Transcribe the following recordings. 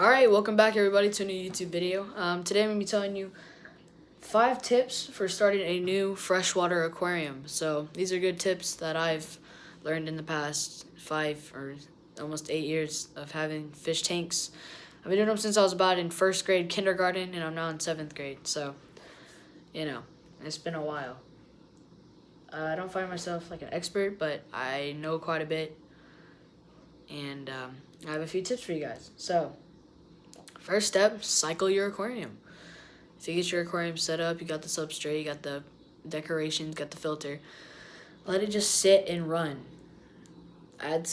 Alright, welcome back everybody to a new YouTube video. Today I'm going to be telling you 5 tips for starting a new freshwater aquarium. So these are good tips that I've learned in the past 5 or almost 8 years of having fish tanks. I've been doing them since I was about in 1st grade kindergarten, and I'm now in 7th grade. So, it's been a while. I don't find myself like an expert, but I know quite a bit. And I have a few tips for you guys. So, first step, cycle your aquarium. If you get your aquarium set up, you got the substrate, you got the decorations, got the filter, let it just sit and run. Add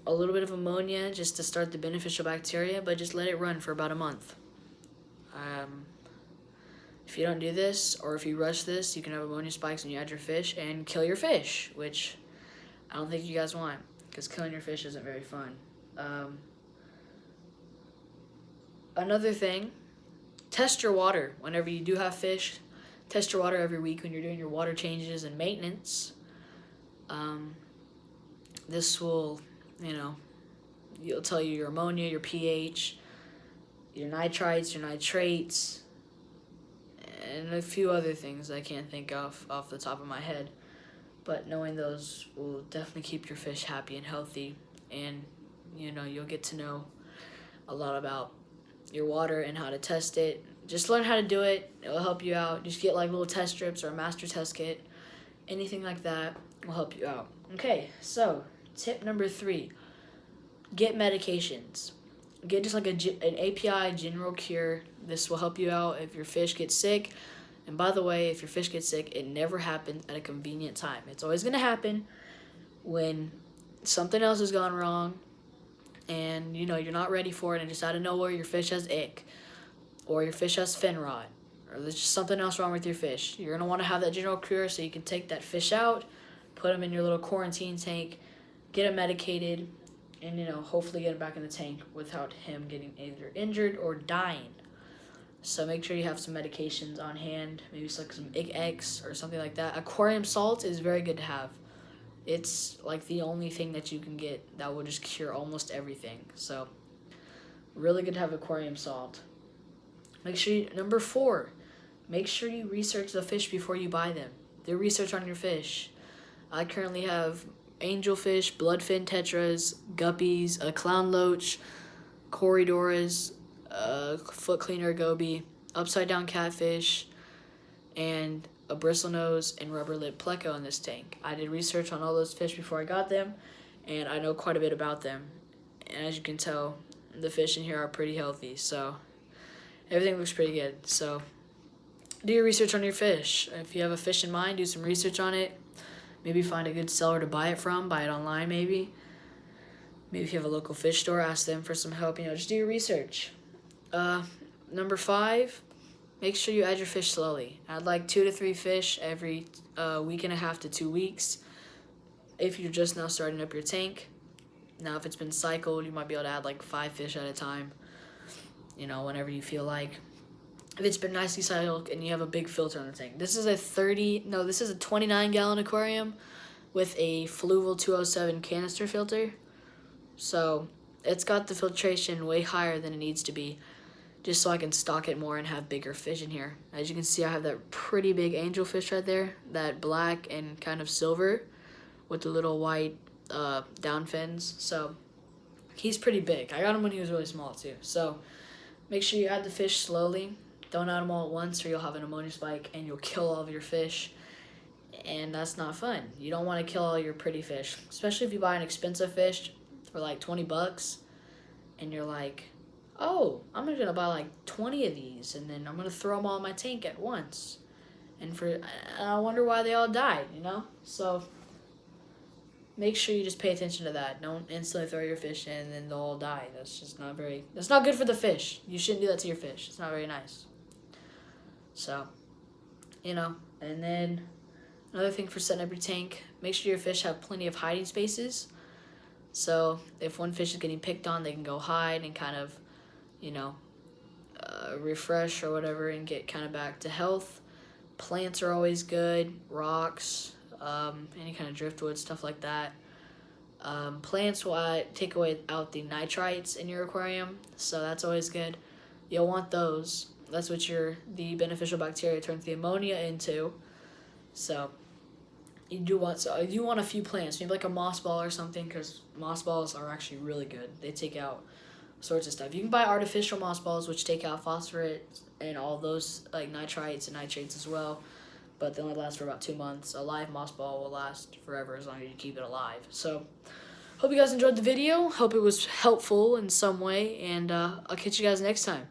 a little bit of ammonia just to start the beneficial bacteria, but just let it run for about a month. If you don't do this, or if you rush this, you can have ammonia spikes when you add your fish and kill your fish, which I don't think you guys want, because killing your fish isn't very fun. Another thing, test your water. Whenever you do have fish, test your water every week when you're doing your water changes and maintenance. This will, it'll tell you your ammonia, your pH, your nitrites, your nitrates, and a few other things I can't think of off the top of my head. But knowing those will definitely keep your fish happy and healthy, and you'll get to know a lot about your water and how to test it. Just learn how to do it. It'll help you out. Just get like little test strips or a master test kit. Anything like that will help you out. Okay, so tip number 3, get medications. Get just like an API general cure. This will help you out if your fish gets sick. And by the way, if your fish gets sick, it never happens at a convenient time. It's always going to happen when something else has gone wrong and you're not ready for it, and just out of nowhere your fish has ick, or your fish has fin rot, or there's just something else wrong with your fish. You're going to want to have that general cure so you can take that fish out, put them in your little quarantine tank, get them medicated, and hopefully get him back in the tank without him getting either injured or dying. So make sure you have some medications on hand, maybe like some X or something like that. Aquarium salt is very good to have. It's like the only thing that you can get that will just cure almost everything. So really good to have aquarium salt. Number 4, make sure you research the fish before you buy them. Do research on your fish. I currently have angelfish, bloodfin tetras, guppies, a clown loach, corydoras, foot cleaner goby, upside down catfish, and a bristlenose and rubber lip pleco in this tank. I did research on all those fish before I got them, and I know quite a bit about them. And as you can tell, the fish in here are pretty healthy, so everything looks pretty good. So do your research on your fish. If you have a fish in mind, do some research on it. Maybe find a good seller to buy it from. Buy it online, maybe. Maybe if you have a local fish store, ask them for some help. Just do your research. Number 5, make sure you add your fish slowly. Add like 2 to 3 fish every week and a half to 2 weeks if you're just now starting up your tank. Now, if it's been cycled, you might be able to add like 5 fish at a time, whenever you feel like. If it's been nicely cycled and you have a big filter on the tank. This is a 29-gallon aquarium with a Fluval 207 canister filter. So it's got the filtration way higher than it needs to be, just so I can stock it more and have bigger fish in here. As you can see, I have that pretty big angelfish right there, that black and kind of silver with the little white down fins. So he's pretty big. I got him when he was really small too. So make sure you add the fish slowly. Don't add them all at once or you'll have an ammonia spike and you'll kill all of your fish. And that's not fun. You don't want to kill all your pretty fish, especially if you buy an expensive fish for like $20 and you're like, oh, I'm going to buy like 20 of these and then I'm going to throw them all in my tank at once. And I wonder why they all died, So make sure you just pay attention to that. Don't instantly throw your fish in and then they'll all die. That's not good for the fish. You shouldn't do that to your fish. It's not very nice. So, and then another thing for setting up your tank, make sure your fish have plenty of hiding spaces. So if one fish is getting picked on, they can go hide and kind of, refresh or whatever and get kind of back to health. Plants are always good, rocks, any kind of driftwood, stuff like that. Plants will take away out the nitrites in your aquarium, so that's always good. You'll want those. That's what the beneficial bacteria turns the ammonia into. So you want a few plants, maybe like a moss ball or something, because moss balls are actually really good. They take out sorts of stuff. You can buy artificial moss balls, which take out phosphorus and all those like nitrites and nitrates as well, but they only last for about 2 months. A live moss ball will last forever as long as you keep it alive. So hope you guys enjoyed the video. Hope it was helpful in some way, and I'll catch you guys next time.